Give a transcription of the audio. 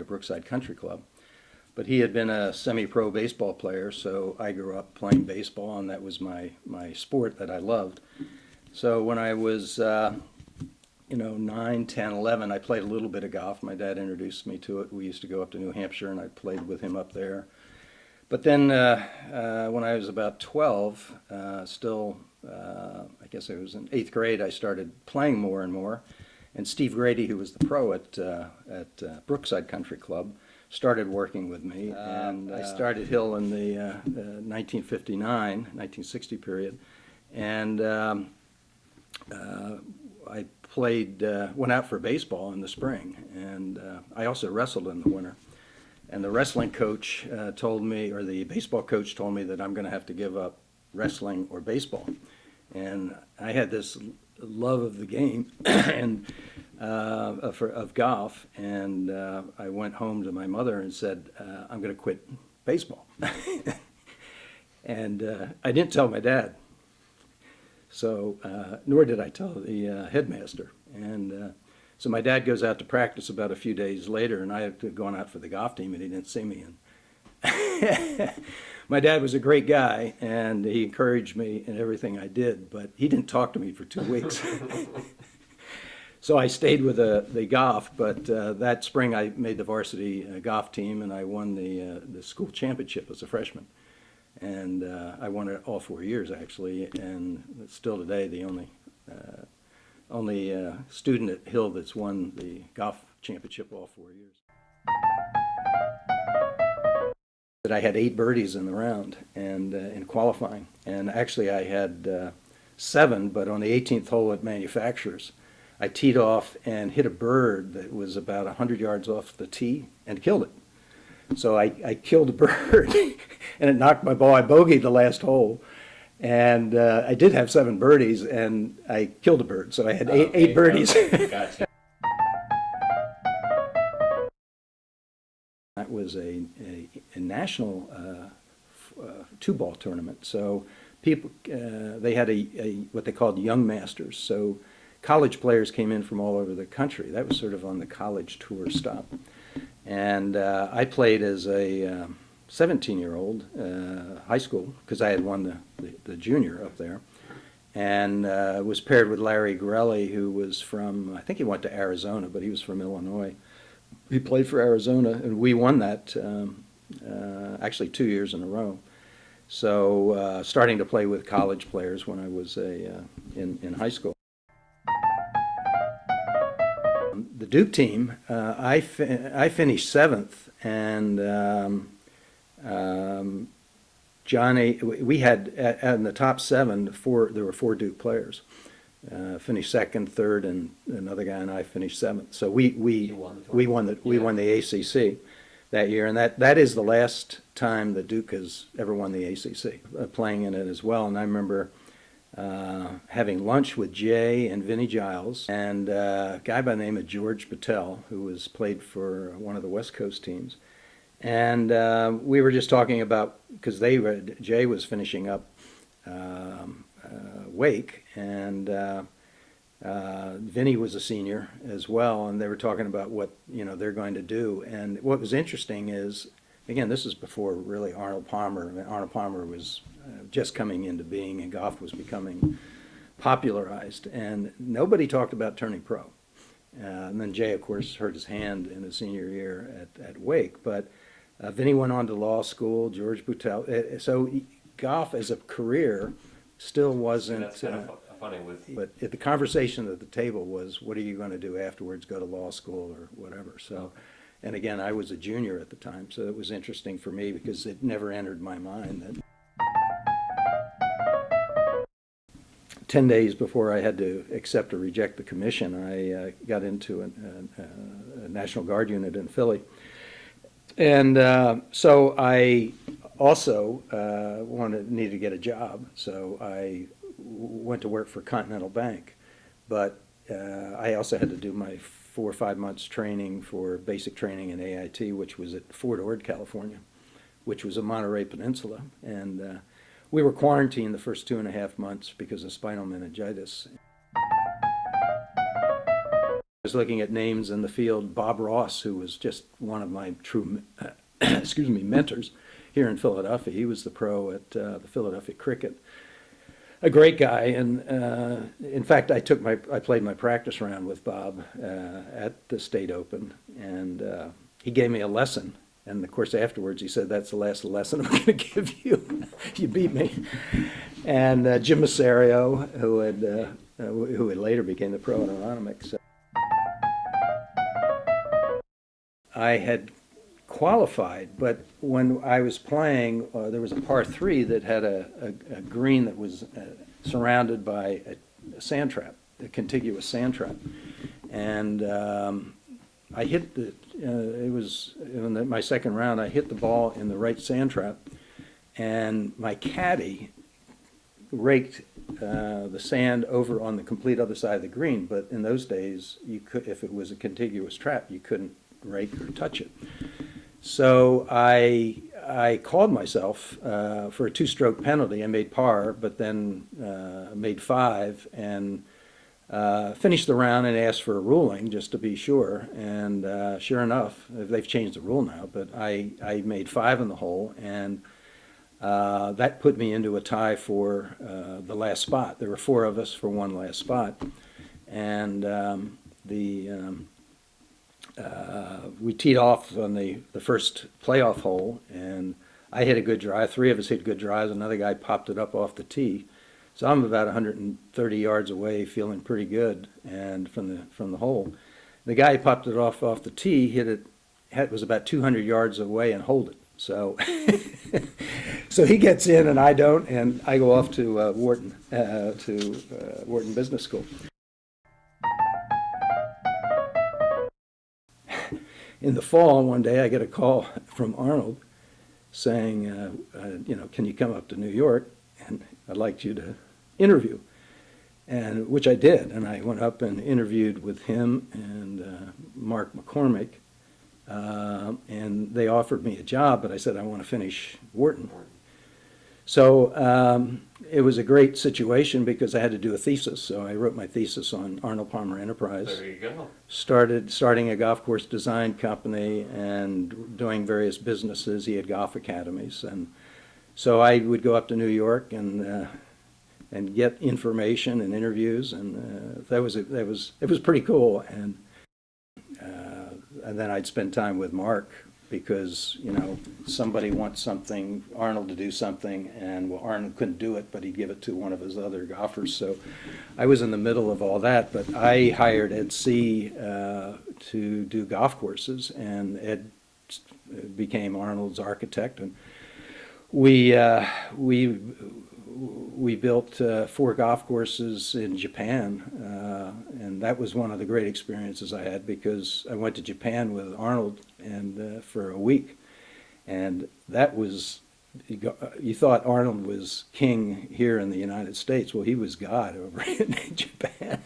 at Brookside Country Club. But he had been a semi-pro baseball player, so I grew up playing baseball, and that was my sport that I loved. So when I was, 9, 10, 11, I played a little bit of golf. My dad introduced me to it. We used to go up to New Hampshire, and I played with him up there. But then when I was about 12, I guess I was in 8th grade, I started playing more and more. And Steve Grady, who was the pro at Brookside Country Club, started working with me. And I started Hill in the 1959-1960 period. And I went out for baseball in the spring. And I also wrestled in the winter. And the wrestling coach told me, or the baseball coach told me, that I'm going to have to give up wrestling or baseball. And I had this love of the game and of golf, and I went home to my mother and said, I'm going to quit baseball. And I didn't tell my dad, so nor did I tell the headmaster. And so my dad goes out to practice about a few days later, and I had gone out for the golf team, and he didn't see me. And my dad was a great guy, and he encouraged me in everything I did, but he didn't talk to me for 2 weeks. So I stayed with the golf, but that spring I made the varsity golf team, and I won the school championship as a freshman. And I won it all 4 years, actually, and still today the only student at Hill that's won the golf championship all 4 years. That I had 8 birdies in the round and in qualifying, and actually I had 7, but on the 18th hole at Manufacturers, I teed off and hit a bird that was about 100 yards off the tee and killed it. So I killed a bird, and it knocked my ball. I bogeyed the last hole, and I did have 7 birdies, and I killed a bird. So I had eight birdies. Okay. Gotcha. That was a national 2-ball tournament. So people, they had what they called young masters. So college players came in from all over the country. That was sort of on the college tour stop. And I played as a 17-year-old high school, because I had won the junior up there, and was paired with Larry Grelli, who was from, I think he went to Arizona, but he was from Illinois. He played for Arizona, and we won that actually 2 years in a row. So starting to play with college players when I was in high school. The Duke team, I finished 7th, and Johnny, we had in the top 7, there were 4 Duke players. Finished 2nd, 3rd, and another guy and I finished 7th. So we won the ACC that year, and that is the last time that Duke has ever won the ACC, playing in it as well. And I remember having lunch with Jay and Vinnie Giles and a guy by the name of George Patel, who played for one of the West Coast teams. And we were just talking about, because Jay was finishing up Wake, and Vinnie was a senior as well, and they were talking about what they're going to do. And what was interesting is, again, this is before really Arnold Palmer. I mean, Arnold Palmer was just coming into being, and golf was becoming popularized, and nobody talked about turning pro. And then Jay, of course, hurt his hand in his senior year at Wake, but Vinnie went on to law school, George Boutel. So golf as a career still wasn't. That's kind of funny But the conversation at the table was, what are you going to do afterwards? Go to law school or whatever. So, and again, I was a junior at the time, so it was interesting for me because it never entered my mind that 10 days before I had to accept or reject the commission, I got into a National Guard unit in Philly. And so I also needed to get a job, so I went to work for Continental Bank. But I also had to do my 4 or 5 months training for basic training in AIT, which was at Fort Ord, California, which was a Monterey Peninsula. And we were quarantined the first 2.5 months because of spinal meningitis. was looking at names in the field. Bob Ross, who was just one of my true, excuse me, mentors here in Philadelphia. He was the pro at the Philadelphia Cricket. A great guy, and in fact, I played my practice round with Bob at the State Open, and he gave me a lesson. And of course, afterwards, he said, "That's the last lesson I'm going to give you. You beat me." And Jim Massario, who had later became the pro in aerodynamics. I had qualified, but when I was playing, there was a par 3 that had a green that was surrounded by a sand trap, a contiguous sand trap. And I hit it was in my second round, I hit the ball in the right sand trap, and my caddy raked the sand over on the complete other side of the green. But in those days, you could, if it was a contiguous trap, you couldn't rake or touch it. So I called myself for a 2-stroke penalty. I made par, but then made 5 and finished the round and asked for a ruling just to be sure. And sure enough, they've changed the rule now, but I made 5 in the hole, and that put me into a tie for the last spot. There were 4 of us for one last spot, and we teed off on the first playoff hole, and I hit a good drive. 3 of us hit good drives. Another guy popped it up off the tee. So I'm about 130 yards away, feeling pretty good, and from the hole. The guy who popped it off the tee hit it. Was about 200 yards away and hold it. So, so he gets in and I don't, and I go off to Wharton Business School. In the fall, one day, I get a call from Arnold saying, can you come up to New York, and I'd like you to interview, and which I did, and I went up and interviewed with him and Mark McCormick, and they offered me a job, but I said I want to finish Wharton. So it was a great situation because I had to do a thesis. So I wrote my thesis on Arnold Palmer Enterprise. There you go. Starting a golf course design company and doing various businesses. He had golf academies, and so I would go up to New York and get information and interviews, and it was pretty cool. And then I'd spend time with Mark, because somebody wants something, Arnold to do something, and well, Arnold couldn't do it, but he'd give it to one of his other golfers. So I was in the middle of all that, but I hired Ed C. To do golf courses, and Ed became Arnold's architect, and we built 4 golf courses in Japan, and that was one of the great experiences I had, because I went to Japan with Arnold and for a week, and that was, you thought Arnold was king here in the United States. Well, he was God over in Japan.